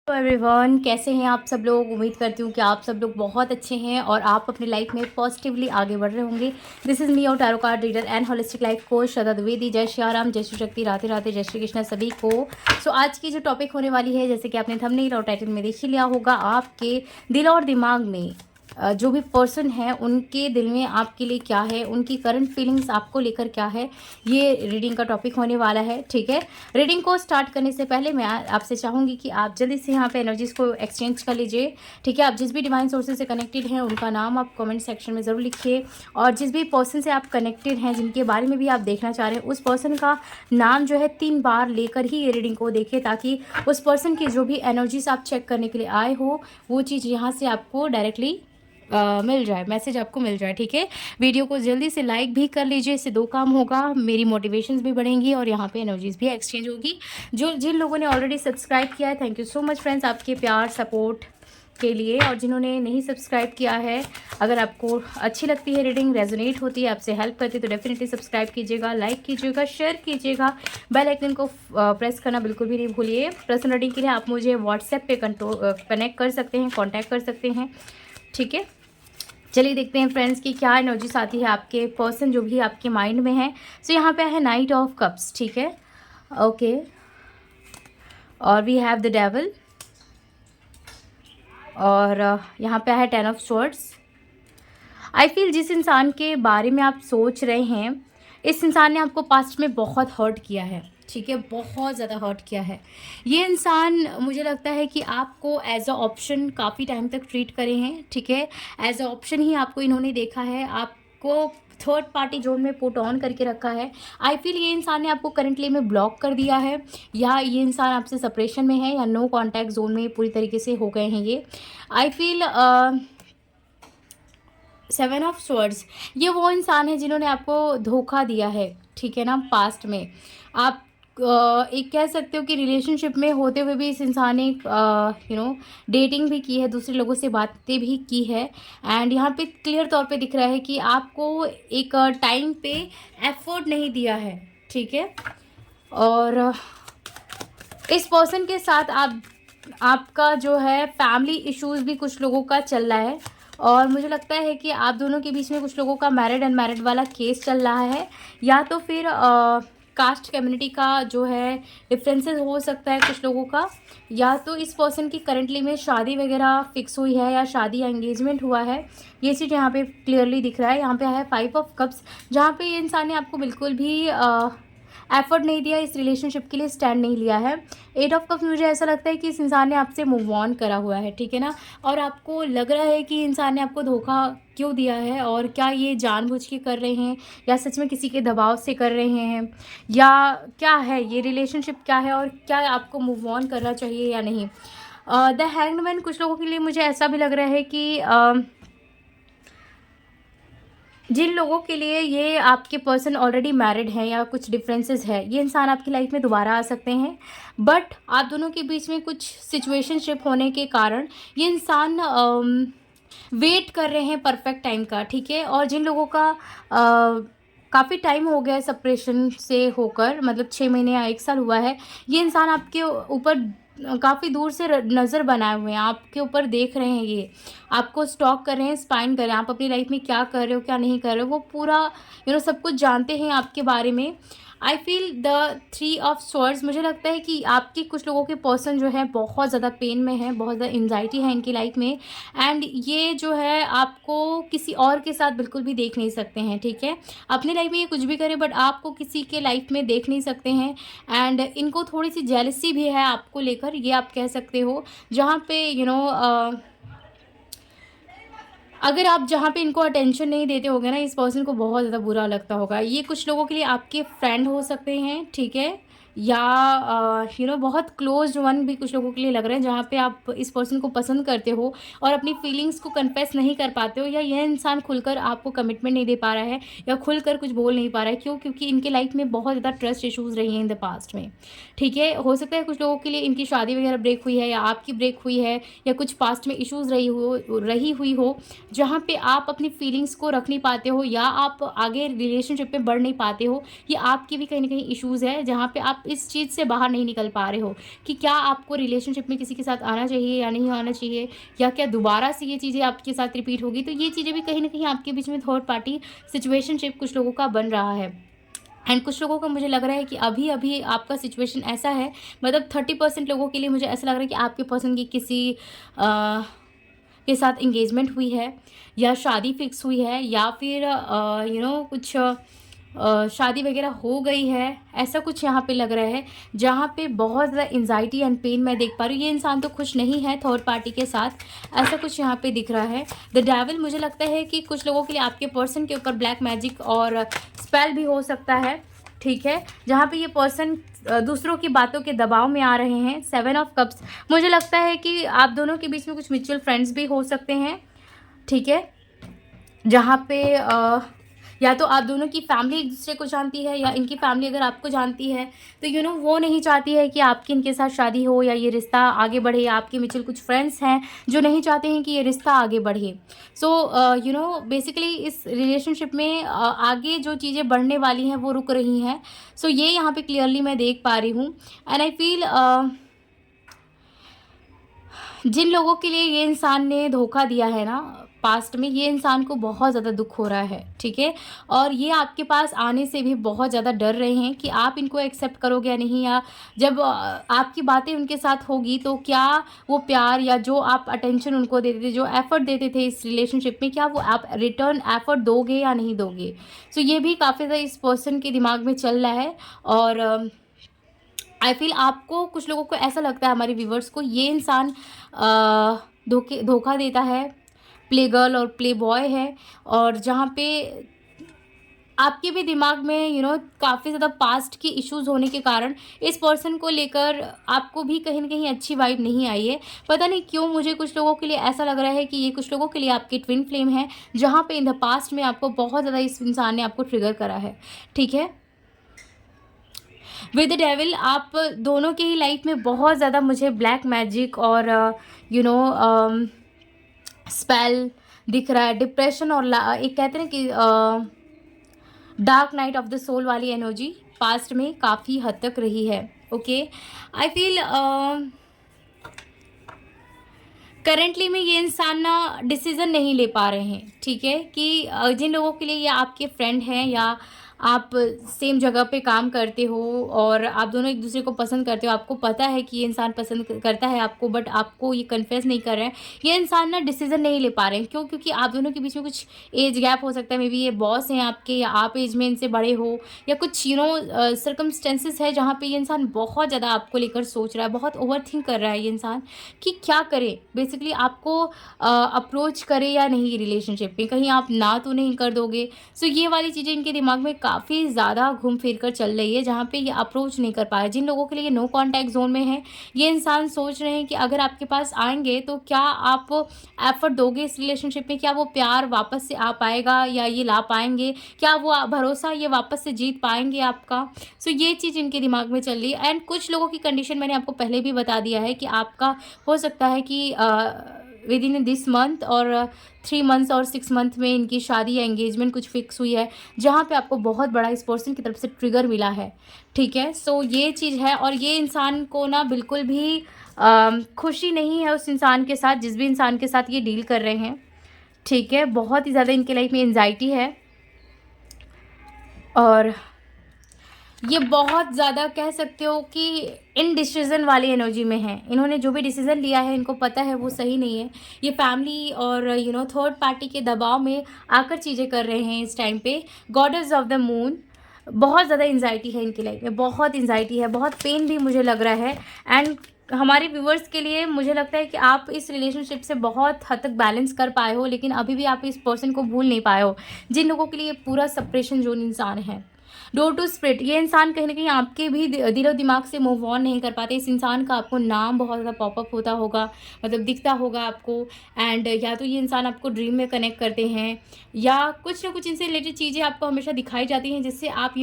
Hello everyone, कैसे हैं आप सब लोग। उम्मीद करती हूँ कि आप सब लोग बहुत अच्छे हैं और आप अपनी लाइफ में पॉजिटिवली आगे बढ़ रहे होंगे। This is me, your tarot card reader and holistic life coach Shraddha Dwivedi. जय श्री राम, जय श्री शक्ति, राधे राधे, जय श्री कृष्ण सभी को। सो आज की जो टॉपिक होने वाली है, जैसे कि आपने थंबनेल और टाइटल में देख ही लिया होगा, आपके दिल और दिमाग में जो भी पर्सन है उनके दिल में आपके लिए क्या है, उनकी करंट फीलिंग्स आपको लेकर क्या है, ये रीडिंग का टॉपिक होने वाला है। ठीक है, रीडिंग को स्टार्ट करने से पहले मैं आपसे चाहूँगी कि आप जल्दी से यहाँ पे एनर्जीज़ को एक्सचेंज कर लीजिए। ठीक है, आप जिस भी डिवाइन सोर्सेज से कनेक्टेड हैं उनका नाम आप कमेंट सेक्शन में ज़रूर लिखिए, और जिस भी पर्सन से आप कनेक्टेड हैं, जिनके बारे में भी आप देखना चाह रहे हैं, उस पर्सन का नाम जो है 3 बार लेकर ही ये रीडिंग को देखें, ताकि उस पर्सन की जो भी एनर्जीज आप चेक करने के लिए आए हो वो चीज़ यहाँ से आपको डायरेक्टली मिल जाए, मैसेज आपको मिल जाए। ठीक है, वीडियो को जल्दी से लाइक भी कर लीजिए, इससे 2 काम होगा, मेरी मोटिवेशंस भी बढ़ेंगी और यहाँ पे एनर्जीज भी एक्सचेंज होगी। जिन लोगों ने ऑलरेडी सब्सक्राइब किया है, thank you so much friends आपके प्यार सपोर्ट के लिए, और जिन्होंने नहीं सब्सक्राइब किया है, अगर आपको अच्छी लगती है रीडिंग, रेजोनेट होती है, आपसे हेल्प करती है, तो डेफिनेटली सब्सक्राइब कीजिएगा, लाइक कीजिएगा, शेयर कीजिएगा, बेल आइकन को प्रेस करना बिल्कुल भी नहीं भूलिए। पर्सनल रीडिंग के लिए आप मुझे व्हाट्सएप पे कनेक्ट कर सकते हैं, कॉन्टैक्ट कर सकते हैं। ठीक है, चलिए देखते हैं फ्रेंड्स कि क्या एनर्जीज आती है आपके पर्सन जो भी आपके माइंड में है। सो यहाँ पे है नाइट ऑफ कप्स। ठीक है, ओके, और वी हैव द डेविल, और यहाँ पे है 10 ऑफ स्वॉर्ड्स। आई फील जिस इंसान के बारे में आप सोच रहे हैं, इस इंसान ने आपको पास्ट में बहुत हर्ट किया है। ठीक है, बहुत ज़्यादा हर्ट किया है। ये इंसान, मुझे लगता है कि आपको एज अ ऑप्शन काफ़ी टाइम तक ट्रीट करे हैं। ठीक है, एज अ ऑप्शन ही आपको इन्होंने देखा है, आपको थर्ड पार्टी जोन में पुट ऑन करके रखा है। आई फील ये इंसान ने आपको करंटली में ब्लॉक कर दिया है, या ये इंसान आपसे सेपरेशन में है, या नो कॉन्टैक्ट जोन में पूरी तरीके से हो गए हैं ये। आई फील 7 ऑफ स्वॉर्ड्स, ये वो इंसान है जिन्होंने आपको धोखा दिया है। ठीक है ना, पास्ट में आप एक कह सकते हो कि रिलेशनशिप में होते हुए भी इस इंसान ने डेटिंग भी की है, दूसरे लोगों से बातें भी की है, एंड यहाँ पे क्लियर तौर पे दिख रहा है कि आपको एक टाइम पे एफर्ट नहीं दिया है। ठीक है, और इस पर्सन के साथ आपका जो है फैमिली इश्यूज भी कुछ लोगों का चल रहा है, और मुझे लगता है कि आप दोनों के बीच में कुछ लोगों का मैरिड अनमैरिड वाला केस चल रहा है, या तो फिर कास्ट कम्युनिटी का जो है डिफरेंसेस हो सकता है कुछ लोगों का, या तो इस पर्सन की करंटली में शादी वगैरह फिक्स हुई है, या शादी या एंगेजमेंट हुआ है। ये चीज़ यहाँ पे क्लियरली दिख रहा है। यहाँ पे है 5 ऑफ कप्स, जहाँ पे ये इंसान ने आपको बिल्कुल भी एफर्ट नहीं दिया, इस रिलेशनशिप के लिए स्टैंड नहीं लिया है। 8 ऑफ कप्स, मुझे ऐसा लगता है कि इस इंसान ने आपसे मूव ऑन करा हुआ है। ठीक है ना, और आपको लग रहा है कि इंसान ने आपको धोखा क्यों दिया है, और क्या ये जानबूझ के कर रहे हैं, या सच में किसी के दबाव से कर रहे हैं, या क्या है ये रिलेशनशिप क्या है, और क्या आपको मूव ऑन करना चाहिए या नहीं। द हैंग्ड मैन, कुछ लोगों के लिए मुझे ऐसा भी लग रहा है कि जिन लोगों के लिए ये आपके पर्सन ऑलरेडी मैरिड हैं या कुछ डिफरेंसेस है, ये इंसान आपकी लाइफ में दोबारा आ सकते हैं, बट आप दोनों के बीच में कुछ सिचुएशनशिप होने के कारण ये इंसान वेट कर रहे हैं परफेक्ट टाइम का। ठीक है, और जिन लोगों का काफ़ी टाइम हो गया है सेपरेशन से होकर, मतलब 6 महीने या 1 साल हुआ है, ये इंसान आपके ऊपर काफ़ी दूर से नज़र बनाए हुए हैं, आपके ऊपर देख रहे हैं, ये आपको स्टॉक कर रहे हैं, स्पाइन कर रहे हैं, आप अपनी लाइफ में क्या कर रहे हो क्या नहीं कर रहे हो, वो पूरा सब कुछ जानते हैं आपके बारे में। I feel the 3 of swords, मुझे लगता है कि आपके कुछ लोगों के पर्सन जो है बहुत ज़्यादा पेन में है, बहुत ज़्यादा एंजाइटी है इनकी लाइफ में, एंड ये जो है आपको किसी और के साथ बिल्कुल भी देख नहीं सकते हैं। ठीक है, अपनी लाइफ में ये कुछ भी करें, बट आपको किसी के लाइफ में देख नहीं सकते हैं, एंड इनको थोड़ी सी जेलसी भी है आपको लेकर, ये आप कह सकते हो, जहाँ पे अगर आप जहाँ पे इनको अटेंशन नहीं देते होगे ना, इस पर्सन को बहुत ज़्यादा बुरा लगता होगा। ये कुछ लोगों के लिए आपके फ्रेंड हो सकते हैं। ठीक है, या बहुत क्लोज वन भी कुछ लोगों के लिए लग रहे हैं, जहाँ पे आप इस पर्सन को पसंद करते हो और अपनी फीलिंग्स को कन्फेस नहीं कर पाते हो, या यह इंसान खुलकर आपको कमिटमेंट नहीं दे पा रहा है, या खुलकर कुछ बोल नहीं पा रहा है। क्यों? क्योंकि इनके लाइफ में बहुत ज़्यादा ट्रस्ट इशूज़ रही हैं इन द पास्ट में। ठीक है, हो सकता है कुछ लोगों के लिए इनकी शादी वगैरह ब्रेक हुई है, या आपकी ब्रेक हुई है, या कुछ पास्ट में इशूज़ रही हुई हो, जहाँ पे आप अपनी फीलिंग्स को रख नहीं पाते हो, या आप आगे रिलेशनशिप में बढ़ नहीं पाते हो। ये आपकी भी कहीं ना कहीं इश्यूज़ है, जहाँ पे आप आप इस चीज़ से बाहर नहीं निकल पा रहे हो कि क्या आपको रिलेशनशिप में किसी के साथ आना चाहिए या नहीं आना चाहिए, या क्या दोबारा से ये चीज़ें आपके साथ रिपीट होगी। तो ये चीज़ें भी कहीं न कहीं आपके बीच में थर्ड पार्टी सिचुएशनशिप कुछ लोगों का बन रहा है। एंड कुछ लोगों का मुझे लग रहा है कि अभी-अभी आपका सिचुएशन ऐसा है, मतलब 30% लोगों के लिए मुझे ऐसा लग रहा है कि आपके पर्सन की किसी अ, के साथ एंगेजमेंट हुई है, या शादी फिक्स हुई है, या फिर कुछ शादी वगैरह हो गई है। ऐसा कुछ यहाँ पे लग रहा है, जहाँ पे बहुत ज़्यादा एंजाइटी एंड पेन मैं देख पा रही हूँ। ये इंसान तो खुश नहीं है थर्ड पार्टी के साथ, ऐसा कुछ यहाँ पे दिख रहा है। द डेविल, मुझे लगता है कि कुछ लोगों के लिए आपके पर्सन के ऊपर ब्लैक मैजिक और स्पेल भी हो सकता है, ठीक है, जहाँ पे ये पर्सन दूसरों की बातों के दबाव में आ रहे हैं। 7 ऑफ कप्स, मुझे लगता है कि आप दोनों के बीच में कुछ म्यूचुअल फ्रेंड्स भी हो सकते हैं, ठीक है, जहाँ पे या तो आप दोनों की फैमिली एक दूसरे को जानती है, या इनकी फैमिली अगर आपको जानती है तो वो नहीं चाहती है कि आपकी इनके साथ शादी हो या ये रिश्ता आगे बढ़े, या आपके म्यूचुअल कुछ फ्रेंड्स हैं जो नहीं चाहते हैं कि ये रिश्ता आगे बढ़े। सो बेसिकली इस रिलेशनशिप में आगे जो चीज़ें बढ़ने वाली हैं वो रुक रही हैं। सो ये यहाँ पे क्लियरली मैं देख पा रही हूँ। एंड आई फील जिन लोगों के लिए ये इंसान ने धोखा दिया है ना पास्ट में, ये इंसान को बहुत ज़्यादा दुख हो रहा है, ठीक है, और ये आपके पास आने से भी बहुत ज़्यादा डर रहे हैं कि आप इनको एक्सेप्ट करोगे या नहीं, या जब आपकी बातें उनके साथ होगी तो क्या वो प्यार या जो आप अटेंशन उनको देते थे, जो एफर्ट देते थे इस रिलेशनशिप में, क्या वो आप रिटर्न एफर्ट दोगे या नहीं दोगे। सो ये भी काफ़ी ज़्यादा इस पर्सन के दिमाग में चल रहा है। और आई फील आपको, कुछ लोगों को ऐसा लगता है, हमारे व्यूवर्स को, ये इंसान धोखा देता है, प्ले गर्ल और प्ले बॉय है, और जहाँ पे आपके भी दिमाग में काफ़ी ज़्यादा पास्ट की इश्यूज होने के कारण इस पर्सन को लेकर आपको भी कहीं ना कहीं अच्छी वाइब नहीं आई है। पता नहीं क्यों मुझे कुछ लोगों के लिए ऐसा लग रहा है कि ये कुछ लोगों के लिए आपकी ट्विन फ्लेम है, जहाँ पे इन द पास्ट में आपको बहुत ज़्यादा इस इंसान ने आपको ट्रिगर करा है, ठीक है। विद द डेविल, आप दोनों के ही लाइफ में बहुत ज़्यादा मुझे ब्लैक मैजिक और स्पेल दिख रहा है, डिप्रेशन और एक कहते हैं कि dark night of the soul वाली एनर्जी पास्ट में काफ़ी हद तक रही है। ओके, आई फील करेंटली में ये इंसान ना डिसीज़न नहीं ले पा रहे हैं, ठीक है, कि जिन लोगों के लिए ये आपके फ्रेंड हैं, या आप सेम जगह पे काम करते हो और आप दोनों एक दूसरे को पसंद करते हो, आपको पता है कि ये इंसान पसंद करता है आपको, बट आपको ये कन्फेस नहीं कर रहे हैं। ये इंसान ना डिसीजन नहीं ले पा रहे हैं, क्यों? क्योंकि आप दोनों के बीच में कुछ एज गैप हो सकता है, मे बी ये बॉस हैं आपके, या आप एज में इनसे बड़े हो, या कुछ सर्कमस्टेंसेस है जहाँ पे ये इंसान बहुत ज़्यादा आपको लेकर सोच रहा है, बहुत ओवर थिंक कर रहा है ये इंसान कि क्या करे, बेसिकली आपको अप्रोच करे या नहीं रिलेशनशिप में, कहीं आप ना तो नहीं कर दोगे। सो ये वाली चीज़ें इनके दिमाग में काफ़ी ज़्यादा घूम फिर कर चल रही है, जहाँ पे ये अप्रोच नहीं कर पाए। जिन लोगों के लिए ये नो कॉन्टैक्ट जोन में है, ये इंसान सोच रहे हैं कि अगर आपके पास आएंगे तो क्या आप एफर्ट दोगे इस रिलेशनशिप में, क्या वो प्यार वापस से आ पाएगा या ये ला पाएंगे, क्या वो भरोसा ये वापस से जीत पाएंगे आपका। सो ये चीज़ इनके दिमाग में चल रही है। एंड कुछ लोगों की कंडीशन मैंने आपको पहले भी बता दिया है कि आपका हो सकता है कि विद इन दिस मंथ और 3 मंथ्स और 6 मंथ में इनकी शादी या एंगेजमेंट कुछ फिक्स हुई है, जहाँ पे आपको बहुत बड़ा इस पर्सन की तरफ से ट्रिगर मिला है, ठीक है। सो ये चीज़ है, और ये इंसान को ना बिल्कुल भी खुशी नहीं है उस इंसान के साथ, जिस भी इंसान के साथ ये डील कर रहे हैं, ठीक है। बहुत ही ज़्यादा इनके लाइफ में एंजाइटी है, और ये बहुत ज़्यादा कह सकते हो कि इनडिसीजन वाली एनर्जी में है। इन्होंने जो भी डिसीज़न लिया है, इनको पता है वो सही नहीं है। ये फैमिली और थर्ड पार्टी के दबाव में आकर चीज़ें कर रहे हैं इस टाइम पे। गॉडेस ऑफ द मून, बहुत ज़्यादा एंजाइटी है इनकी लाइफ में, बहुत एंजाइटी है, बहुत पेन भी मुझे लग रहा है। एंड हमारे व्यूवर्स के लिए मुझे लगता है कि आप इस रिलेशनशिप से बहुत हद तक बैलेंस कर पाए हो, लेकिन अभी भी आप इस पर्सन को भूल नहीं पाए हो। जिन लोगों के लिए पूरा सेपरेशन जोन इंसान है, डोर टू स्प्रिट, ये इंसान कहीं ना कहीं आपके भी दिलो दिमाग से मूव ऑन नहीं कर पाते। इस इंसान का आपको नाम बहुत ज़्यादा पॉपअप होता होगा, मतलब दिखता होगा आपको। एंड या तो ये इंसान आपको ड्रीम में कनेक्ट करते हैं, या कुछ ना कुछ इनसे रिलेटेड चीज़ें आपको हमेशा दिखाई जाती हैं, जिससे आप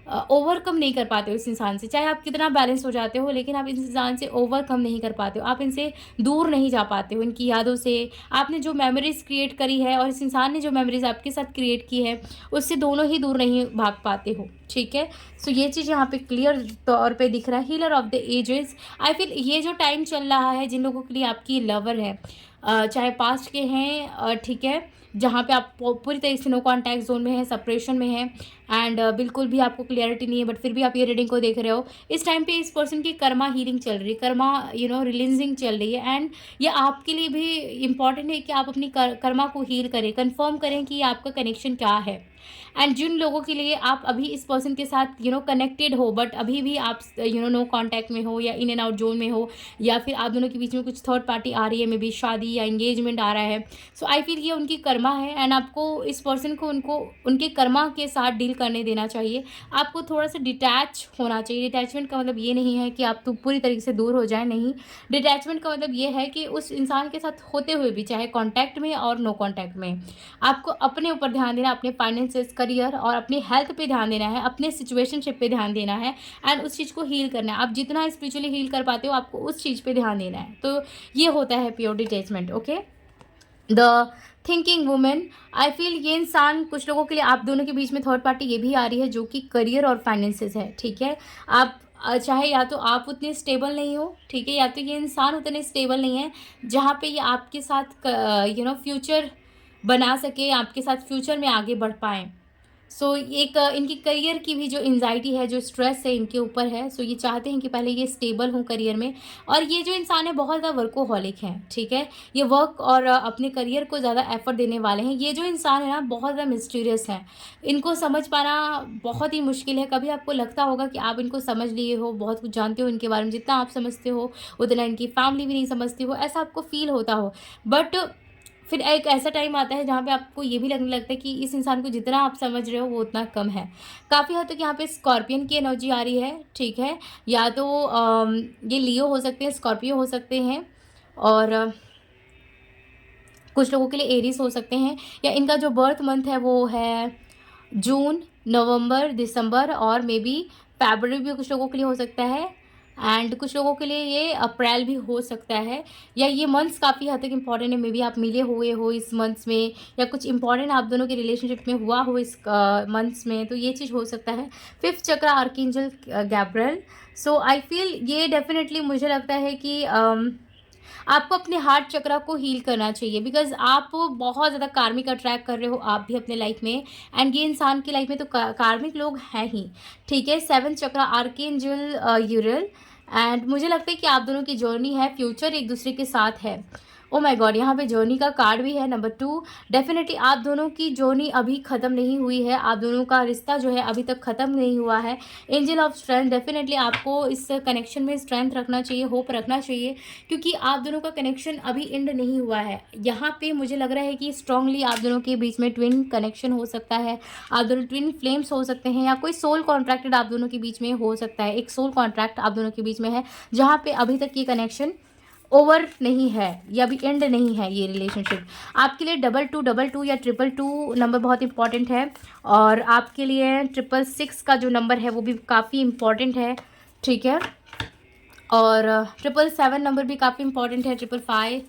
ओवरकम नहीं कर पाते हो इस इंसान से। चाहे आप कितना बैलेंस हो जाते हो, लेकिन आप इस इंसान से ओवरकम नहीं कर पाते हो, आप इनसे दूर नहीं जा पाते हो। इनकी यादों से आपने जो मेमोरीज़ क्रिएट करी है और इस इंसान ने जो मेमोरीज़ आपके साथ क्रिएट की है, उससे दोनों ही दूर नहीं भाग पाते हो, ठीक है। सो ये चीज़ यहाँ पे क्लियर तौर पे दिख रहा है। Healer of the ages, I feel ये जो टाइम चल रहा है, जिन लोगों के लिए आपकी लवर है, चाहे पास्ट के हैं, ठीक है, जहाँ पे आप पूरी तरीके से नो कॉन्टैक्ट जोन में है, सेपरेशन में है, एंड बिल्कुल भी आपको क्लियरिटी नहीं है, बट फिर भी आप ये रीडिंग को देख रहे हो। इस टाइम पे इस पर्सन की कर्मा हीलिंग चल रही है, कर्मा रिलीजिंग चल रही है, एंड ये आपके लिए भी इम्पॉर्टेंट है कि आप अपनी कर्मा को हील करें, कंफर्म करें कि आपका कनेक्शन क्या है। एंड जिन लोगों के लिए आप अभी इस पर्सन के साथ कनेक्टेड हो, बट अभी भी आप नो कांटेक्ट में हो या इन एंड आउट जोन में हो, या फिर आप दोनों के बीच में कुछ थर्ड पार्टी आ रही है, मे बी शादी या एंगेजमेंट आ रहा है, सो आई फील ये उनकी कर्मा है, एंड आपको इस पर्सन को उनके कर्मा के साथ डील करने देना चाहिए। आपको थोड़ा सा डिटैच होना चाहिए। डिटैचमेंट का मतलब ये नहीं है कि आप तो पूरी तरीके से दूर हो जाए, नहीं। डिटैचमेंट का मतलब ये है कि उस इंसान के साथ होते हुए भी, चाहे कॉन्टैक्ट में और नो कॉन्टैक्ट में, आपको अपने ऊपर ध्यान देना, अपने फाइनेंसेस, करियर और अपनी हेल्थ पे ध्यान देना है, अपने सिचुएशनशिप पे ध्यान देना है, एंड उस चीज़ को हील करना है। आप जितना स्पिरिचुअली हील कर पाते हो, आपको उस चीज़ पे ध्यान देना है। तो ये होता है pure detachment, okay. The thinking women, I feel ये इंसान, कुछ लोगों के लिए आप दोनों के बीच में थर्ड पार्टी ये भी आ रही है, जो कि करियर और फाइनेंसेस है, ठीक है। आप चाहे या तो आप उतने स्टेबल नहीं हो, ठीक है, या तो ये इंसान उतने स्टेबल नहीं है जहाँ पे ये आपके साथ फ्यूचर बना सके, आपके साथ फ्यूचर में आगे बढ़ पाएँ। सो एक इनकी करियर की भी जो एंजाइटी है, जो स्ट्रेस है इनके ऊपर है। सो ये चाहते हैं कि पहले ये स्टेबल हों करियर में, और ये जो इंसान है बहुत ज़्यादा वर्कोहॉलिक हैं, ठीक है। ये वर्क और अपने करियर को ज़्यादा एफर्ट देने वाले हैं। ये जो इंसान है ना, बहुत ज़्यादा मिस्टीरियस हैं, इनको समझ पाना बहुत ही मुश्किल है। कभी आपको लगता होगा कि आप इनको समझ लिए हो, बहुत कुछ जानते हो इनके बारे में, जितना आप समझते हो उतना इनकी फैमिली भी नहीं समझती हो, ऐसा आपको फील होता हो। बट फिर एक ऐसा टाइम आता है जहाँ पे आपको ये भी लगने लगता है कि इस इंसान को जितना आप समझ रहे हो वो उतना कम है। काफ़ी हद तक यहाँ पे स्कॉर्पियन की एनर्जी आ रही है, ठीक है। या तो ये लियो हो सकते हैं, स्कॉर्पियो हो सकते हैं, और कुछ लोगों के लिए एरीज हो सकते हैं, या इनका जो बर्थ मंथ है वो है जून, नवंबर, दिसंबर, और मे बी फरवरी भी कुछ लोगों के लिए हो सकता है, एंड कुछ लोगों के लिए ये अप्रैल भी हो सकता है। या ये मंथ्स काफ़ी हद तक इंपॉर्टेंट है, मे बी आप मिले हुए हो इस मंथ्स में, या कुछ इंपॉर्टेंट आप दोनों के रिलेशनशिप में हुआ हो इस मंथ्स में, तो ये चीज़ हो सकता है। फिफ्थ चक्र आर्कएंजल गैब्रियल। सो आई फील ये डेफिनेटली मुझे लगता है कि आपको अपने हार्ट चक्रा को हील करना चाहिए, बिकॉज आप बहुत ज़्यादा कार्मिक अट्रैक्ट कर रहे हो आप भी अपने लाइफ में, एंड ये इंसान की लाइफ में तो कार्मिक लोग हैं ही, ठीक है। सेवन चक्रा आर्कएंजल यूरियल, एंड मुझे लगता है कि आप दोनों की जर्नी है, फ्यूचर एक दूसरे के साथ है। ओ माय गॉड, यहाँ पे जर्नी का कार्ड भी है नंबर 2। डेफिनेटली आप दोनों की जर्नी अभी ख़त्म नहीं हुई है, आप दोनों का रिश्ता जो है अभी तक ख़त्म नहीं हुआ है। एंजल ऑफ स्ट्रेंथ, डेफिनेटली आपको इस कनेक्शन में स्ट्रेंथ रखना चाहिए, होप रखना चाहिए, क्योंकि आप दोनों का कनेक्शन अभी एंड नहीं हुआ है। यहाँ पे मुझे लग रहा है कि स्ट्रांगली आप दोनों के बीच में ट्विन कनेक्शन हो सकता है, आप दोनों ट्विन फ्लेम्स हो सकते हैं, या कोई सोल कॉन्ट्रैक्टेड आप दोनों के बीच में हो सकता है। एक सोल कॉन्ट्रैक्ट आप दोनों के बीच में है, जहाँ पे अभी तक ये कनेक्शन ओवर नहीं है या अभी एंड नहीं है ये रिलेशनशिप। आपके लिए 2222 या 222 नंबर बहुत इंपॉर्टेंट है, और आपके लिए 666 का जो नंबर है वो भी काफ़ी इम्पॉर्टेंट है, ठीक है। और 777 नंबर भी काफ़ी इंपॉर्टेंट है, 555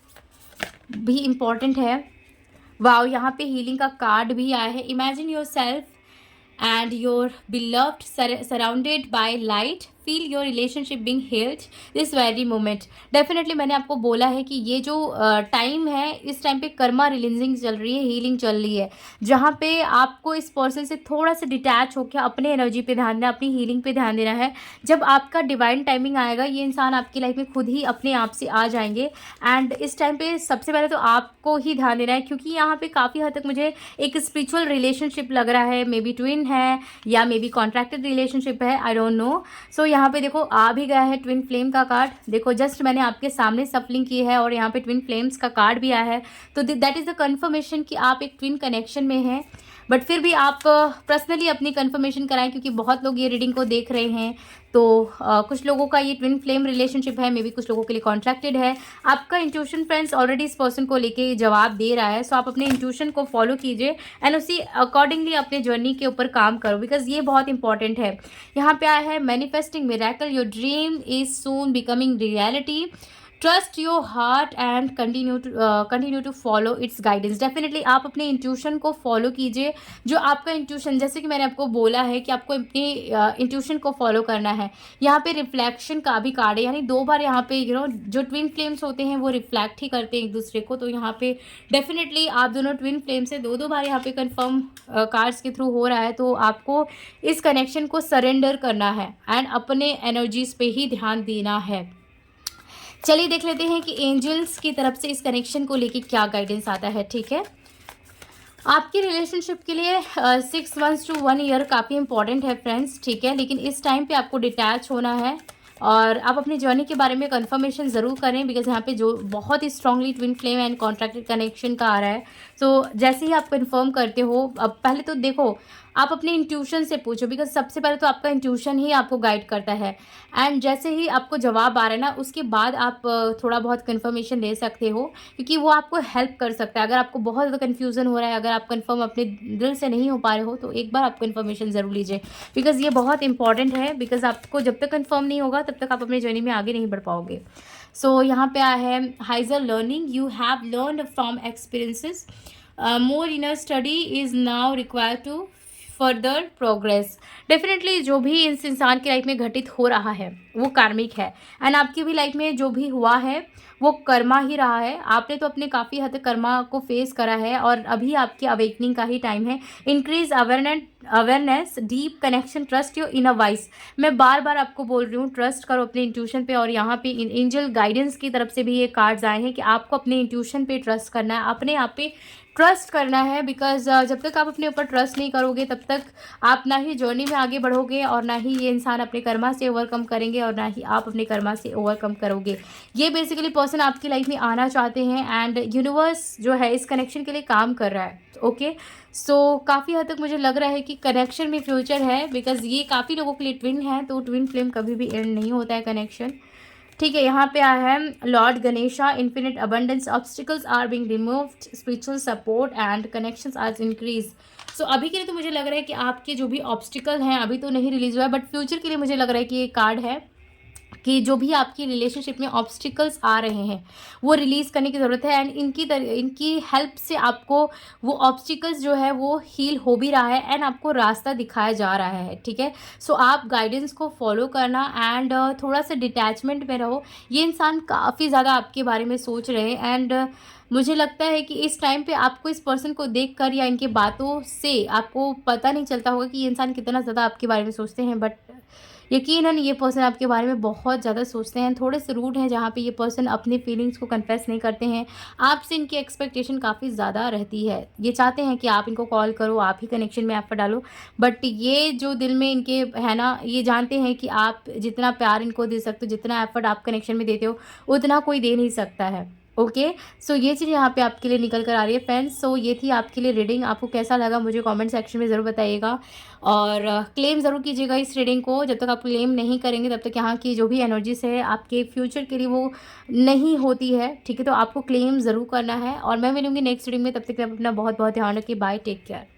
भी इम्पॉर्टेंट है। वाओ, यहाँ पे हीलिंग का कार्ड भी आया है। Imagine your self and your beloved surrounded by light, feel your relationship being healed this very moment। Definitely मैंने आपको बोला है कि ये जो टाइम है, इस टाइम पे कर्मा रिलीजिंग चल रही है, हीलिंग चल रही है, जहाँ पे आपको इस पर्सन से थोड़ा सा डिटैच होकर अपने एनर्जी पे ध्यान देना, अपनी हीलिंग पे ध्यान देना है। जब आपका डिवाइन टाइमिंग आएगा, ये इंसान आपकी लाइफ में खुद ही अपने आप से आ जाएंगे, एंड इस टाइम पे सबसे पहले तो आपको ही ध्यान देना है, क्योंकि यहाँ पे काफ़ी हद तक मुझे एक स्पिरिचुअल रिलेशनशिप लग रहा है, मे बी ट्विन है या मे बी कॉन्ट्रैक्टेड रिलेशनशिप है, आई डोंट नो। सो यहाँ पे देखो आ भी गया है ट्विन फ्लेम का कार्ड। देखो जस्ट मैंने आपके सामने सफलिंग की है और यहाँ पे ट्विन फ्लेम्स का कार्ड भी आया है, तो दैट इज़ द कन्फर्मेशन कि आप एक ट्विन कनेक्शन में हैं। बट फिर भी आप पर्सनली अपनी कंफर्मेशन कराएं, क्योंकि बहुत लोग ये रीडिंग को देख रहे हैं। तो कुछ लोगों का ये ट्विन फ्लेम रिलेशनशिप है, मे बी कुछ लोगों के लिए कॉन्ट्रैक्टेड है। आपका इंट्यूशन फ्रेंड्स ऑलरेडी इस पर्सन को लेके जवाब दे रहा है। सो आप अपने इंट्यूशन को फॉलो कीजिए एंड उसी अकॉर्डिंगली अपने जर्नी के ऊपर काम करो, बिकॉज ये बहुत इंपॉर्टेंट है। यहाँ पे आया है manifesting miracle, your dream is soon becoming reality, trust your heart and continue to follow its guidance. Definitely आप अपने इंट्यूशन को फॉलो कीजिए। जो आपका इंट्यूशन, जैसे कि मैंने आपको बोला है कि आपको अपनी इंट्यूशन को फॉलो करना है। यहाँ पे रिफ्लेक्शन का भी कार्ड है, यानी 2 बार यहाँ पे जो ट्विन फ्लेम्स होते हैं वो रिफ्लेक्ट ही करते हैं एक दूसरे को। तो यहाँ पे डेफिनेटली आप दोनों ट्विन फ्लेम से 2 बार यहाँ पे कन्फर्म कार्ड्स के थ्रू हो रहा है। तो आपको इस कनेक्शन को सरेंडर करना है एंड अपने एनर्जीज पे ही ध्यान देना है। चलिए देख लेते हैं कि एंजल्स की तरफ से इस कनेक्शन को लेके क्या गाइडेंस आता है। ठीक है, आपकी रिलेशनशिप के लिए 6 मंथ्स टू 1 ईयर काफ़ी इंपॉर्टेंट है फ्रेंड्स। ठीक है, लेकिन इस टाइम पे आपको डिटैच होना है और आप अपनी जर्नी के बारे में कंफर्मेशन ज़रूर करें, बिकॉज यहाँ पे जो बहुत ही strongly twin flame and contracted connection का आ रहा है। तो जैसे ही आप कंफर्म करते हो, अब पहले तो देखो आप अपने इंट्यूशन से पूछो, बिकॉज सबसे पहले तो आपका इंट्यूशन ही आपको गाइड करता है। एंड जैसे ही आपको जवाब आ रहा है ना, उसके बाद आप थोड़ा बहुत कंफर्मेशन ले सकते हो, क्योंकि वो आपको हेल्प कर सकता है। अगर आपको बहुत ज़्यादा कन्फ्यूज़न हो रहा है, अगर आप कंफर्म अपने दिल से नहीं हो पा रहे हो, तो एक बार आप कंफर्मेशन ज़रूर लीजिए, बिकॉज ये बहुत इंपॉर्टेंट है। बिकॉज आपको जब तक कंफर्म नहीं होगा तब तक आप अपनी जर्नी में आगे नहीं बढ़ पाओगे। सो यहाँ पे आया है higher learning, you have learned from experiences, more inner study is now required to further progress. Definitely जो भी इस इंसान की लाइफ में घटित हो रहा है वो कार्मिक है, एंड आपकी भी लाइफ में जो भी हुआ है वो कर्मा ही रहा है। आपने तो अपने काफ़ी हद तक कर्मा को फेस करा है और अभी आपकी अवेकनिंग का ही टाइम है। Increase awareness, deep connection, trust your inner voice. मैं बार बार आपको बोल रही हूँ, ट्रस्ट करो अपने इंट्यूशन पे। और यहाँ पे एंजल गाइडेंस की तरफ से भी ये कार्ड्स आए हैं कि आपको अपने इंट्यूशन पे ट्रस्ट करना है, अपने आप पे ट्रस्ट करना है। बिकॉज जब तक आप अपने ऊपर ट्रस्ट नहीं करोगे तब तक आप ना ही जर्नी में आगे बढ़ोगे और ना ही ये इंसान अपने कर्मा से ओवरकम करेंगे और ना ही आप अपने कर्मा से ओवरकम करोगे। ये बेसिकली पर्सन आपकी लाइफ में आना चाहते हैं एंड यूनिवर्स जो है इस कनेक्शन के लिए काम कर रहा है। ओके, सो काफ़ी हद तक मुझे लग रहा है कि कनेक्शन में फ्यूचर है, बिकॉज ये काफ़ी लोगों के लिए ट्विन है। तो ट्विन फ्लेम कभी भी एंड नहीं होता है कनेक्शन। ठीक है, यहाँ पे आया है lord Ganesha, infinite abundance, obstacles are being removed, spiritual support and connections are increase. So अभी के लिए तो मुझे लग रहा है कि आपके जो भी ऑब्स्टिकल हैं अभी तो नहीं रिलीज हुआ है, बट फ्यूचर के लिए मुझे लग रहा है कि ये कार्ड है कि जो भी आपकी रिलेशनशिप में ऑब्स्टिकल्स आ रहे हैं वो रिलीज़ करने की ज़रूरत है। एंड इनकी हेल्प से आपको वो ऑब्स्टिकल्स जो है वो हील हो भी रहा है एंड आपको रास्ता दिखाया जा रहा है। ठीक है, सो आप गाइडेंस को फॉलो करना एंड थोड़ा सा डिटैचमेंट में रहो। ये इंसान काफ़ी ज़्यादा आपके बारे में सोच रहे हैं एंड मुझे लगता है कि इस टाइम पे आपको इस पर्सन को देखकर या इनके बातों से आपको पता नहीं चलता होगा कि ये इंसान कितना ज़्यादा आपके बारे में सोचते हैं, बट यकीनन ये पर्सन आपके बारे में बहुत ज़्यादा सोचते हैं। थोड़े से रूड हैं जहाँ पे ये पर्सन अपनी फीलिंग्स को कन्फेस नहीं करते हैं। आपसे इनकी एक्सपेक्टेशन काफ़ी ज़्यादा रहती है। ये चाहते हैं कि आप इनको कॉल करो, आप ही कनेक्शन में एफर्ट डालो, बट ये जो दिल में इनके है ना, ये जानते हैं कि आप जितना प्यार इनको दे सकते हो, जितना एफर्ट आप कनेक्शन में देते हो, उतना कोई दे नहीं सकता है। ओके, सो ये चीज़ यहाँ पे आपके लिए निकल कर आ रही है फ्रेंड्स। सो ये थी आपके लिए रीडिंग। आपको कैसा लगा मुझे कमेंट सेक्शन में ज़रूर बताइएगा और क्लेम ज़रूर कीजिएगा इस रीडिंग को। जब तक आप क्लेम नहीं करेंगे तब तक यहाँ की जो भी एनर्जीज है आपके फ्यूचर के लिए वो नहीं होती है। ठीक है, तो आपको क्लेम ज़रूर करना है और मैं मिलूँगी नेक्स्ट रीडिंग में। तब तक आप अपना बहुत बहुत ध्यान रखिए। Bye, take care.